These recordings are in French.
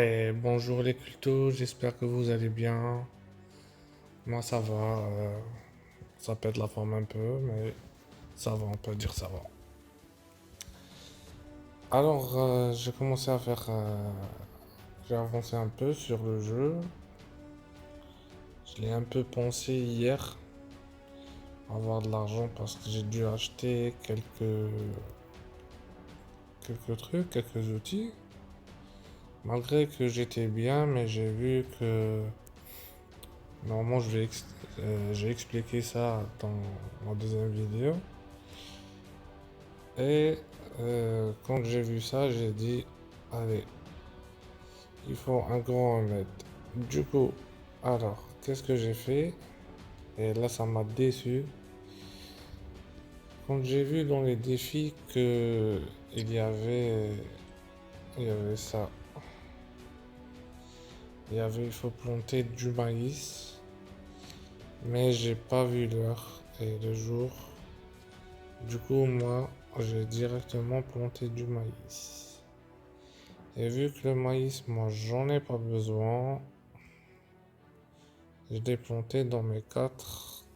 Et bonjour les cultos, j'espère que vous allez bien. Moi ça va, ça pète la forme un peu, mais ça va, on peut dire ça va. Alors j'ai commencé à faire, j'ai avancé un peu sur le jeu. Je l'ai un peu pensé hier, avoir de l'argent parce que j'ai dû acheter quelques trucs, quelques outils. Malgré que j'étais bien, mais j'ai vu que normalement j'ai expliqué ça dans ma deuxième vidéo. Et quand j'ai vu ça, j'ai dit, allez, il faut un grand remède. Du coup, alors, qu'est-ce que j'ai fait? Et là, ça m'a déçu. Quand j'ai vu dans les défis que il y avait ça. Il faut planter du maïs. Mais j'ai pas vu l'heure et le jour. Du coup, moi, j'ai directement planté du maïs. Et vu que le maïs, moi, j'en ai pas besoin, je l'ai planté dans mes quatre.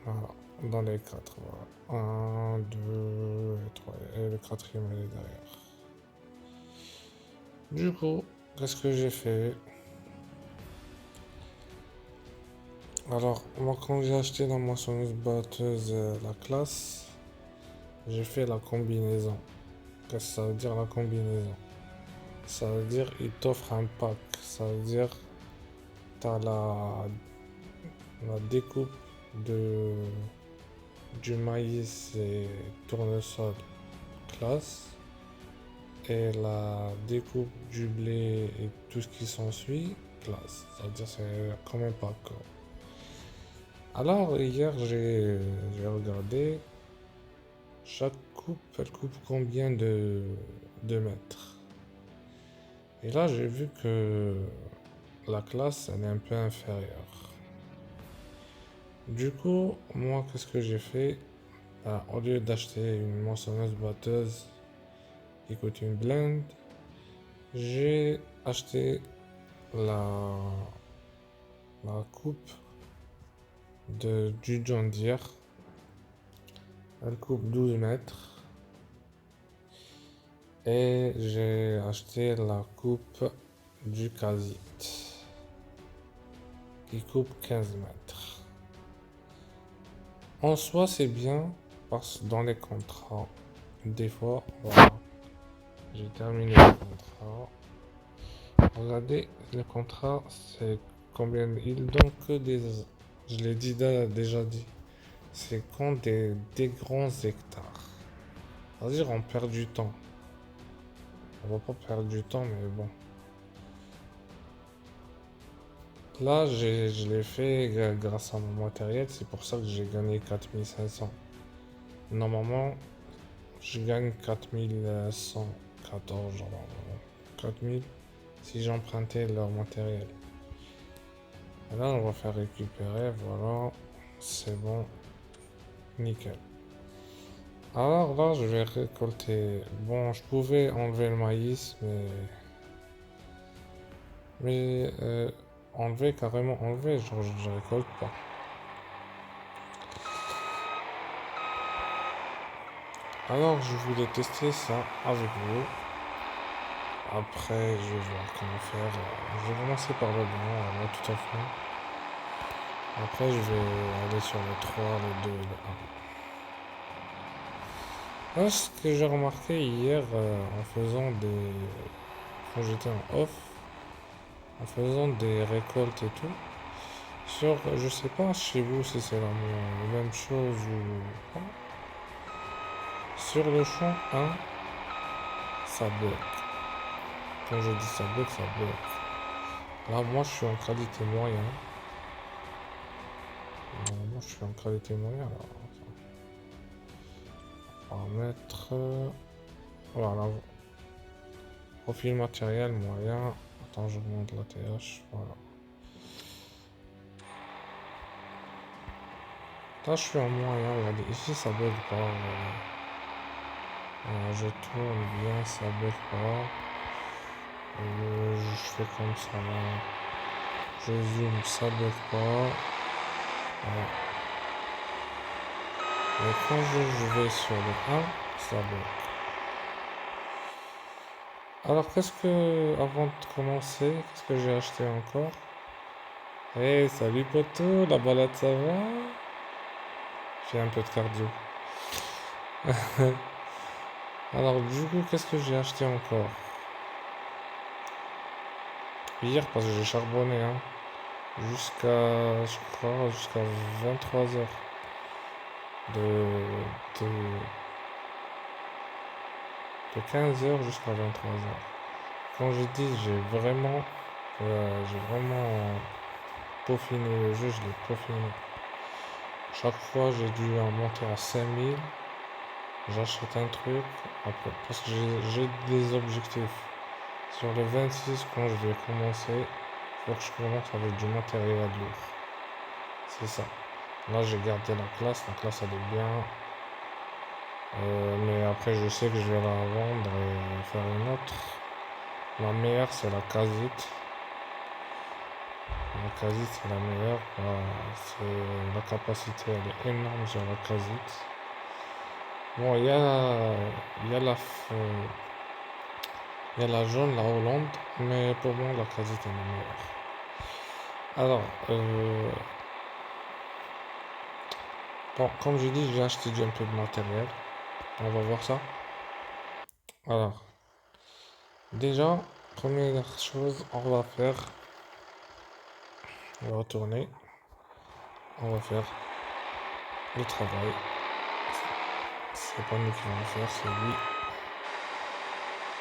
Voilà, dans les quatre, voilà. Un, deux et trois. Et le quatrième, elle est derrière. Du coup, qu'est-ce que j'ai fait? Alors, moi, quand j'ai acheté la moissonneuse batteuse la classe, j'ai fait la combinaison. Qu'est-ce que ça veut dire la combinaison? Ça veut dire il t'offre un pack. Ça veut dire t'as la découpe de du maïs et tournesol classe et la découpe du blé et tout ce qui s'ensuit classe. C'est-à-dire c'est quand même pas quoi. Alors hier j'ai regardé chaque coupe, elle coupe combien de mètres. Et là j'ai vu que la classe elle est un peu inférieure. Du coup, moi qu'est-ce que j'ai fait? Ben, au lieu d'acheter une moissonneuse batteuse qui coûte une blinde, j'ai acheté la, la coupe du John Deere. Elle coupe 12 mètres. Et j'ai acheté la coupe du Casit qui coupe 15 mètres. En soi, c'est bien parce que dans les contrats, des fois, voilà, j'ai terminé le contrat. Regardez, le contrat, c'est combien? Il donne que des. Je l'ai dit déjà dit. C'est quand des grands hectares. C'est-à-dire, on perd du temps. On va pas perdre du temps, mais bon. Là, je l'ai fait grâce à mon matériel. C'est pour ça que j'ai gagné 4500. Normalement, je gagne 4114, genre 4000 si j'empruntais leur matériel. Et là, on va faire récupérer. Voilà, c'est bon, nickel. Alors là, je vais récolter. Bon, je pouvais enlever le maïs, mais enlever, carrément enlever, genre je récolte pas. Alors, je voulais tester ça avec vous. Après, je vais voir comment faire. Je vais commencer par le blanc, là, tout à fait. Après, je vais aller sur le 3, le 2 et le 1. Là, ce que j'ai remarqué hier en faisant des. Quand j'étais en off, en faisant des récoltes et tout, je sais pas chez vous si c'est la même chose ou pas. Sur le champ 1, ça bug. Quand je dis ça bug, ça bug. Là, moi, je suis en qualité moyen. Moi, je suis en qualité moyen. Là. On va mettre. Voilà. Profil matériel moyen. Attends, je monte la TH. Voilà. Là, je suis en moyen. Regardez, ici, ça bug pas. Je tourne bien, ça bug pas. Je fais comme ça là. Je zoome, ça bug pas. Voilà. Et quand je vais sur le 1, ça bug. Alors avant de commencer, qu'est-ce que j'ai acheté encore? Hey, salut poto, la balade ça va? J'ai un peu de cardio. Alors du coup, qu'est-ce que j'ai acheté encore? Hier, parce que j'ai charbonné, hein. Jusqu'à 23h. De, de, de 15h jusqu'à 23h. Quand je dis j'ai vraiment peaufiné le jeu, je l'ai peaufiné. Chaque fois, j'ai dû en monter à 5000. J'achète un truc, après, parce que j'ai des objectifs. Sur le 26, quand je vais commencer, il faut que je commence avec du matériel lourd. C'est ça. Là, j'ai gardé la classe elle est bien. Mais après, je sais que je vais la vendre et faire une autre. La meilleure, c'est la casite. La casite, c'est la meilleure. La capacité, elle est énorme sur la casite. Bon, il y a la jaune, la Hollande, mais pour moi, la casite est la meilleure. Alors, bon, comme j'ai dit, j'ai acheté un peu de matériel. On va voir ça. Alors, déjà, première chose, on va retourner. On va faire le travail. C'est pas nous qui allons faire, c'est lui.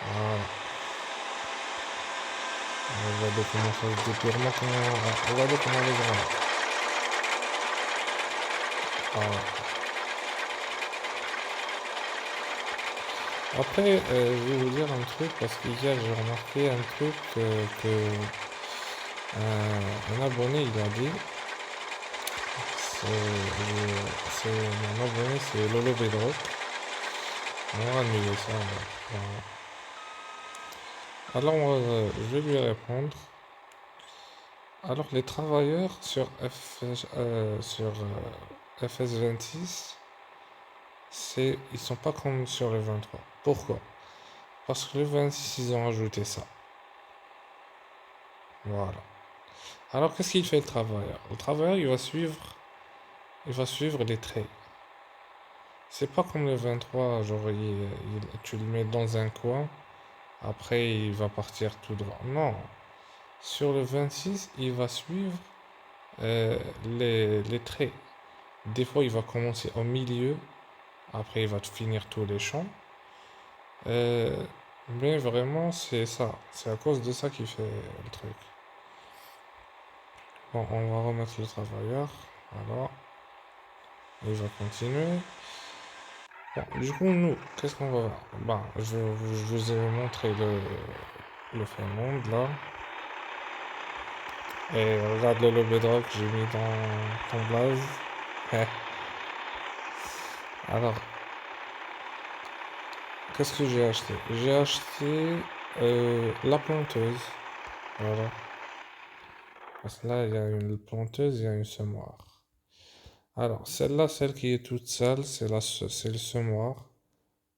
Voilà. Regardez comment ça se dépire. Regardez comment les grands. Voilà. Après, je vais vous dire un truc, parce qu'hier j'ai remarqué un truc que un abonné il a dit. C'est mon abonné, c'est Lolo Bedrock. On va annuler ça. Voilà. Alors, je vais lui répondre. Alors, les travailleurs sur FS26, ils sont pas comme sur le 23. Pourquoi? Parce que le 26, ils ont ajouté ça. Voilà. Alors, qu'est-ce qu'il fait le travailleur? Le travailleur, il va suivre les traits. C'est pas comme le 23, genre, tu le mets dans un coin, après, il va partir tout droit. Non. Sur le 26, il va suivre les traits. Des fois, il va commencer au milieu, après, il va finir tous les champs. Mais vraiment, c'est ça. C'est à cause de ça qu'il fait le truc. Bon, on va remettre le travailleur. Voilà. Il va continuer. Bon, du coup, nous, qu'est-ce qu'on va voir? Ben, je vous ai montré le monde là. Et regarde le bedrock que j'ai mis dans ton blaze. Alors, qu'est-ce que j'ai acheté? J'ai acheté la planteuse. Voilà. Parce que là, il y a une planteuse, il y a une semoir. Alors, celle-là, celle qui est toute seule, c'est le semoir.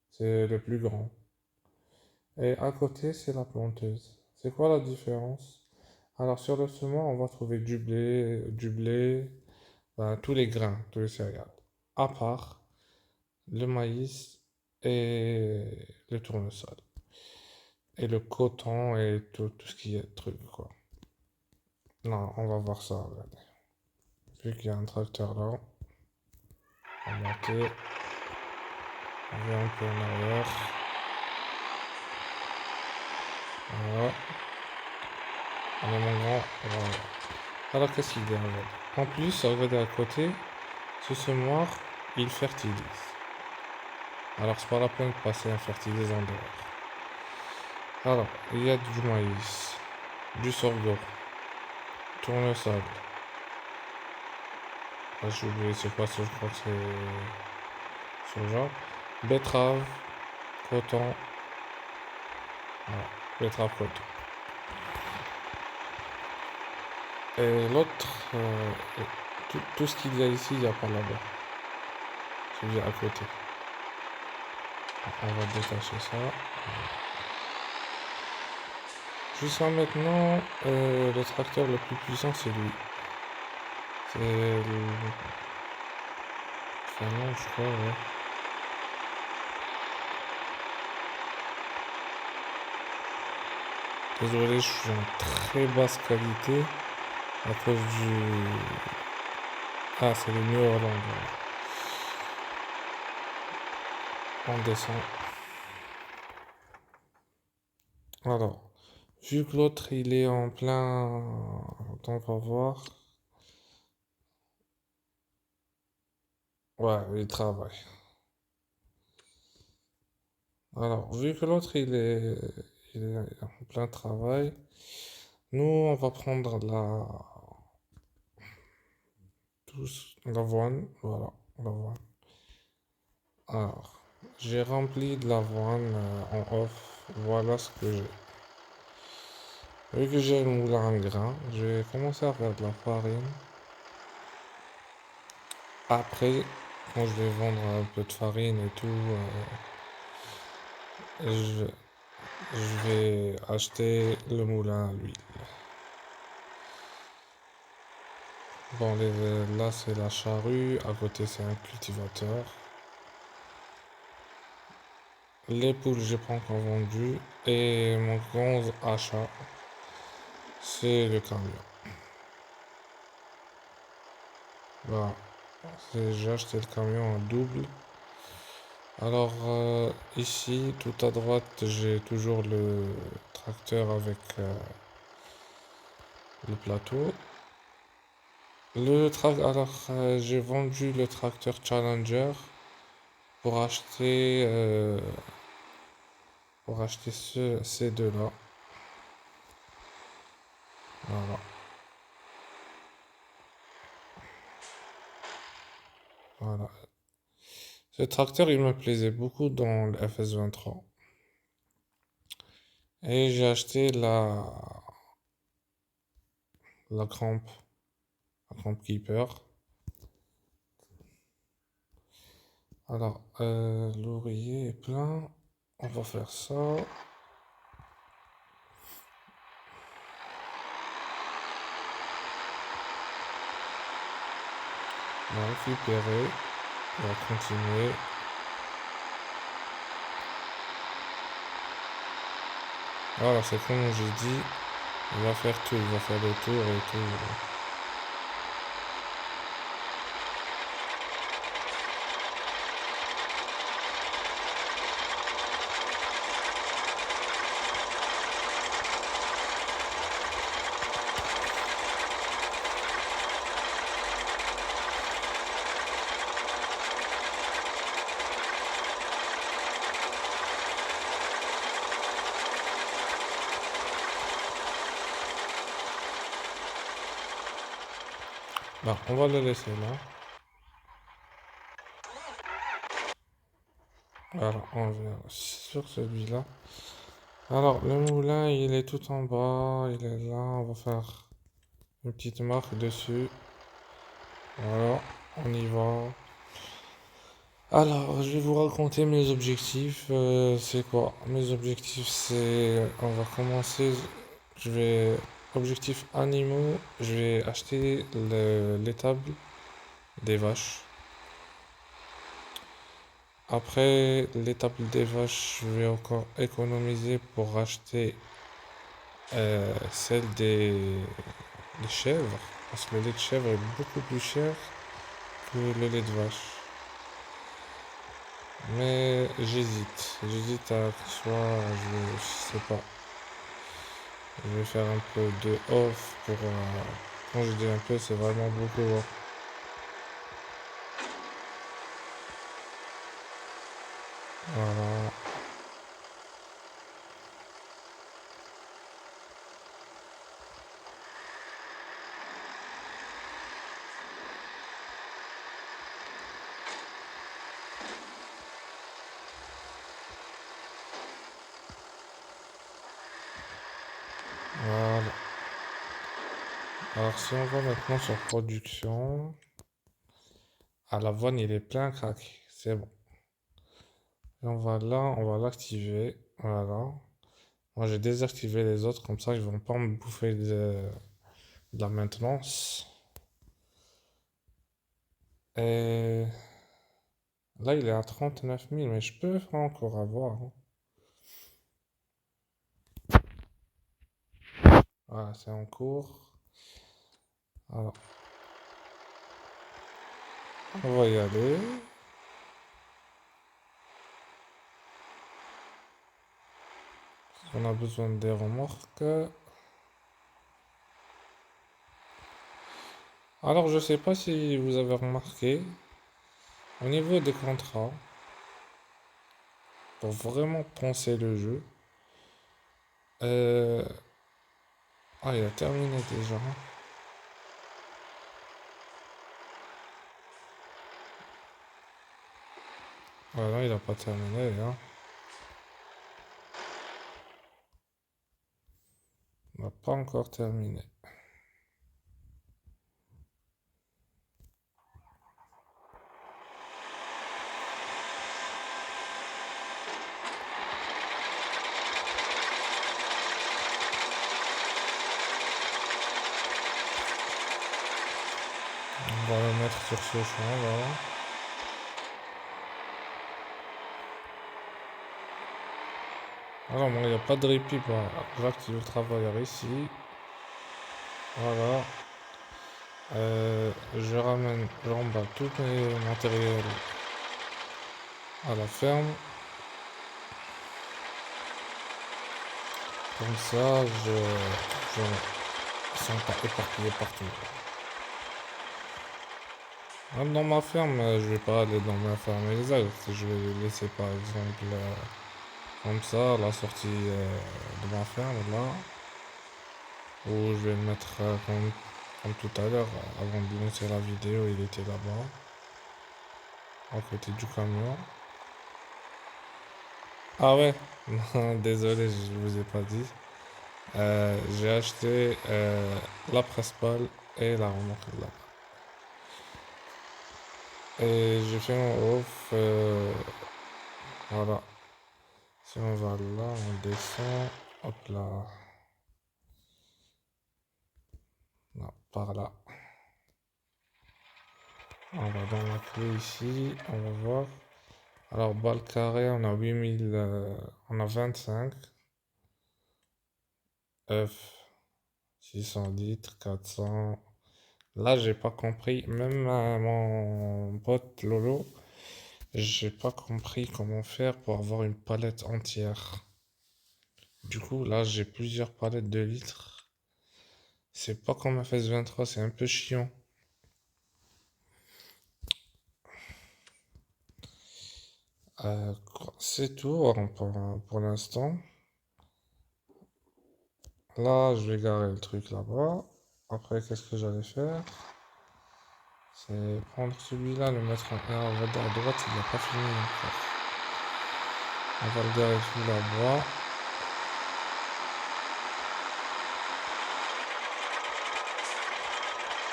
C'est le plus grand. Et à côté, c'est la planteuse. C'est quoi la différence? Alors, sur le semoir, on va trouver du blé, ben, tous les grains, tous les céréales. À part le maïs et le tournesol. Et le coton et tout ce qui est truc, quoi. Non, on va voir ça, regardez. Vu qu'il y a un tracteur là, on va monter. On vient un peu en arrière. Voilà. Allez, mon grand. Voilà. Alors, qu'est-ce qu'il dit, regarde. En plus, regardez à côté, ce semoir, il fertilise. Alors, c'est pas la peine de passer un fertilisant dehors. Alors, il y a du maïs, du sorgho, tournesol. Ah, j'ai oublié, c'est quoi ça, je crois que c'est ce genre. Betterave, coton, voilà, betterave coton. Et l'autre, tout ce qu'il y a ici, il n'y a pas là-bas. Celui à côté. On va détacher ça. Jusqu'à maintenant, le tracteur le plus puissant, c'est lui. C'est le... Enfin, je crois, ouais. Désolé, je suis en très basse qualité à cause du... Ah, c'est le New Holland. On descend. Alors, vu que l'autre, il est en plein... Donc, on va voir. Ouais, il travaille. Alors, vu que l'autre, il est en plein travail, nous, on va prendre l'avoine. Voilà, l'avoine. Alors, j'ai rempli de l'avoine en off. Voilà ce que j'ai. Vu que j'ai le moulin à grains, je vais commencer à faire de la farine. Après, quand je vais vendre un peu de farine et tout, je, je vais acheter le moulin à l'huile. Bon, là c'est la charrue, à côté c'est un cultivateur. Les poules, j'ai pas encore vendu. Et mon grand achat, c'est le camion. Voilà. J'ai acheté le camion en double. Alors, ici, tout à droite, j'ai toujours le tracteur avec le plateau. Alors, j'ai vendu le tracteur Challenger pour acheter, ces deux-là. Voilà. Voilà. Ce tracteur, il me plaisait beaucoup dans le FS23. Et j'ai acheté la crampe, la crampe Keeper. Alors, l'oreiller est plein. On va faire ça. On va récupérer. On va continuer. Voilà, c'est comme j'ai dit. Il va faire tout. Il va faire le tour et tout. Bon, on va le laisser là. Alors, on vient sur celui-là. Alors, le moulin, il est tout en bas. Il est là. On va faire une petite marque dessus. Voilà, on y va. Alors, je vais vous raconter mes objectifs. C'est quoi? Mes objectifs, c'est... On va commencer. Je vais... Objectifs animaux. Je vais acheter l'étable des vaches. Après l'étable des vaches, je vais encore économiser pour acheter celle des chèvres. Parce que le lait de chèvre est beaucoup plus cher que le lait de vache. Mais j'hésite. J'hésite à soit, je sais pas. Je vais faire un peu de off pour. Quand je dis un peu, c'est vraiment beaucoup, hein. Voilà. Voilà. Alors si on va maintenant sur production, à l'avoine il est plein crack, c'est bon. Et on va là, on va l'activer, voilà. Moi j'ai désactivé les autres, comme ça ils vont pas me bouffer de la maintenance. Et là il est à 39 000, mais je peux encore avoir, hein. Voilà, c'est en cours. Alors, on va y aller. On a besoin des remorques. Alors, je sais pas si vous avez remarqué, au niveau des contrats, pour vraiment penser le jeu, euh, ah, il a terminé déjà. Ah non, il a pas terminé, hein. Il n'a pas encore terminé. On va le mettre sur ce champ là. Alors, bon, il n'y a pas de répit. Voilà. J'active le travailleur ici. Voilà. Je ramène, j'emballe tous mes matériels à la ferme. Comme ça, ils sont pas éparpillés partout. Même dans ma ferme, je vais pas aller dans ma ferme exacte. Je vais les laisser par exemple comme ça, à la sortie de ma ferme là. Ou je vais le mettre comme tout à l'heure, avant de lancer la vidéo, il était là-bas, à côté du camion. Ah ouais, non, désolé, je vous ai pas dit. J'ai acheté la presse-palle et la remorque là. Et j'ai fait mon off. Voilà. Si on va là, on descend. Hop là. Non, par là. On va dans la clé ici. On va voir. Alors, balle carré, on a 8000. On a 25. œufs, 600 litres, 400. Là, j'ai pas compris. Même mon pote Lolo, j'ai pas compris comment faire pour avoir une palette entière. Du coup, là, j'ai plusieurs palettes de litres. C'est pas comme FS23, c'est un peu chiant. C'est tout hein, pour l'instant. Là, je vais garer le truc là-bas. Après, qu'est-ce que j'allais faire? C'est prendre celui-là, le mettre en R, on va à droite, il n'a pas fini encore. On va le garer tout là-bas.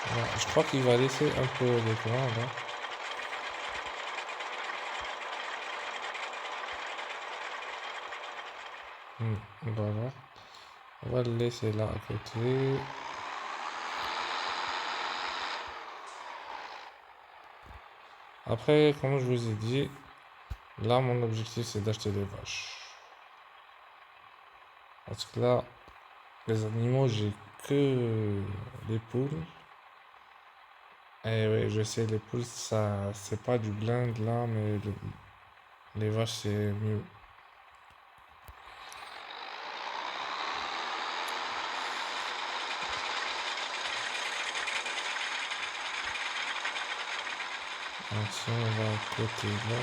Voilà, je crois qu'il va laisser un peu les coins là. Voilà. On va le laisser là à côté. Après, comme je vous ai dit, là mon objectif c'est d'acheter des vaches. Parce que là, les animaux, j'ai que les poules. Et oui, je sais, les poules, ça, c'est pas du blind là, mais les vaches, c'est mieux. Donc, si on va à côté là.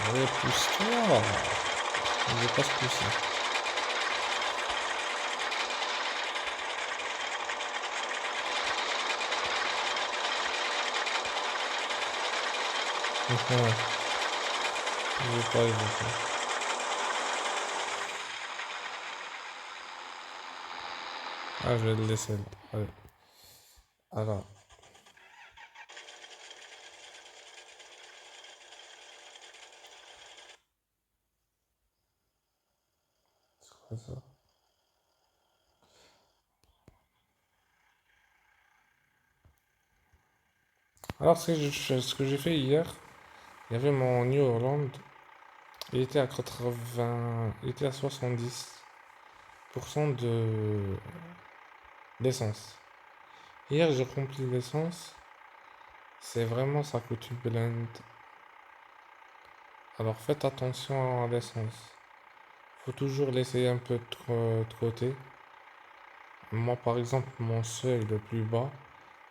Allez, pousse-toi! Je vais pas se pousser. Ouais, je vais pas y voir. Ah, je vais le laisser là. Allez. Alors, c'est quoi ça? Alors, ce que j'ai fait hier, il y avait mon New Holland. Il était à 80, il était à 70% d'essence. Hier, j'ai rempli l'essence. C'est vraiment, ça coûte une blinde. Alors, faites attention à l'essence. Faut toujours laisser un peu de côté. Moi, par exemple, mon seuil le plus bas,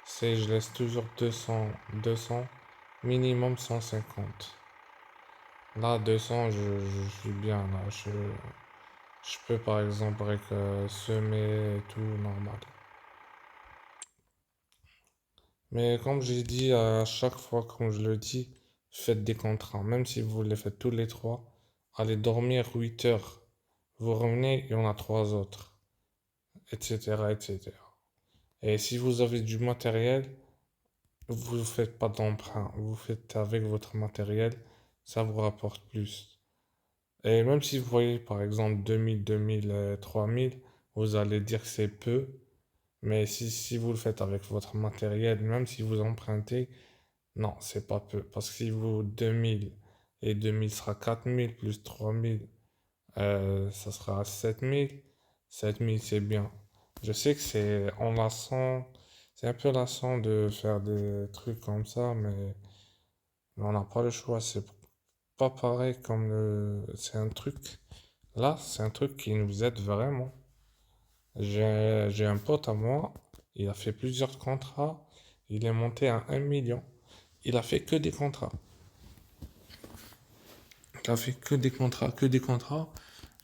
c'est je laisse toujours 200, minimum 150. Là, 200, je suis bien. Là, je peux, par exemple, semer et tout normal. Mais comme j'ai dit à chaque fois, comme je le dis, faites des contrats. Même si vous les faites tous les trois, allez dormir 8 heures. Vous revenez, il y en a trois autres, etc., etc. Et si vous avez du matériel, vous ne faites pas d'emprunt. Vous faites avec votre matériel, ça vous rapporte plus. Et même si vous voyez par exemple 2000, 2000, 3000, vous allez dire que c'est peu. Mais si vous le faites avec votre matériel, même si vous empruntez, non, c'est pas peu. Parce que si vous 2000 et 2000 sera 4000 plus 3000, ça sera 7000. 7000 c'est bien. Je sais que c'est enlaçant, c'est un peu lassant de faire des trucs comme ça, mais on n'a pas le choix. C'est pas pareil comme c'est un truc. Là, c'est un truc qui nous aide vraiment. J'ai un pote à moi, il a fait plusieurs contrats, il est monté à 1 million. Il a fait que des contrats. Il a fait que des contrats, que des contrats.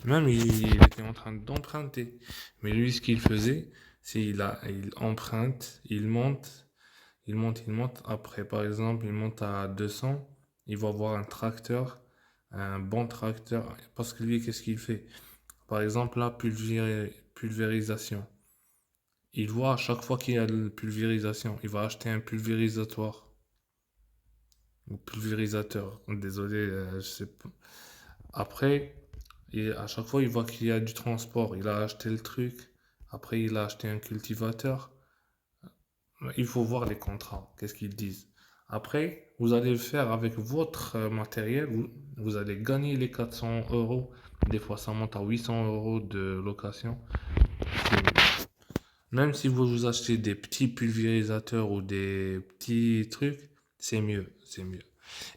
Même il était en train d'emprunter. Mais lui, ce qu'il faisait, c'est il emprunte, il monte, il monte, il monte. Après, par exemple, il monte à 200, il va avoir un tracteur, un bon tracteur. Parce que lui, qu'est-ce qu'il fait? Par exemple, la pulvérisation. Il voit à chaque fois qu'il y a de pulvérisation, il va acheter un pulvérisateur. Ou pulvérisateur. Désolé, je sais pas. Après, à chaque fois, il voit qu'il y a du transport. Il a acheté le truc. Après, il a acheté un cultivateur. Il faut voir les contrats. Qu'est-ce qu'ils disent? Après, vous allez le faire avec votre matériel. Vous allez gagner les 400 euros. Des fois, ça monte à 800 euros de location. Même si vous vous achetez des petits pulvérisateurs ou des petits trucs, c'est mieux, c'est mieux.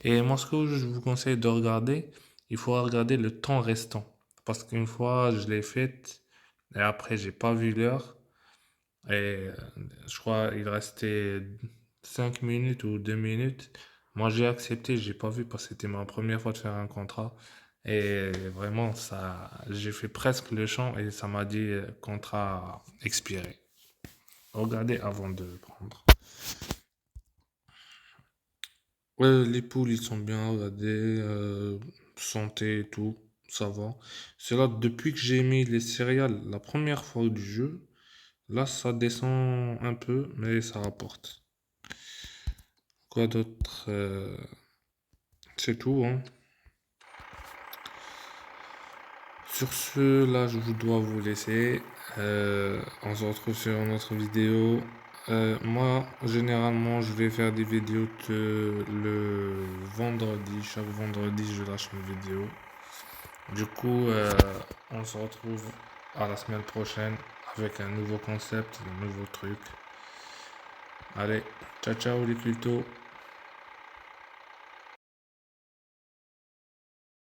Et moi, ce que je vous conseille de regarder, il faut regarder le temps restant. Parce qu'une fois, je l'ai faite, et après, j'ai pas vu l'heure. Et je crois il restait 5 minutes ou 2 minutes. Moi, j'ai accepté, j'ai pas vu parce que c'était ma première fois de faire un contrat. Et vraiment, ça, j'ai fait presque le champ et ça m'a dit contrat expiré. Regardez avant de prendre. Les poules, ils sont bien regardés, santé et tout, ça va. C'est là, depuis que j'ai mis les céréales la première fois du jeu, là, ça descend un peu, mais ça rapporte. Quoi d'autre? C'est tout, hein. Sur ce, là, je vous dois vous laisser. On se retrouve sur une autre vidéo. Moi, généralement, je vais faire des vidéos le vendredi. Chaque vendredi, je lâche une vidéo. Du coup, on se retrouve à la semaine prochaine avec un nouveau concept, un nouveau truc. Allez, ciao ciao les cultos.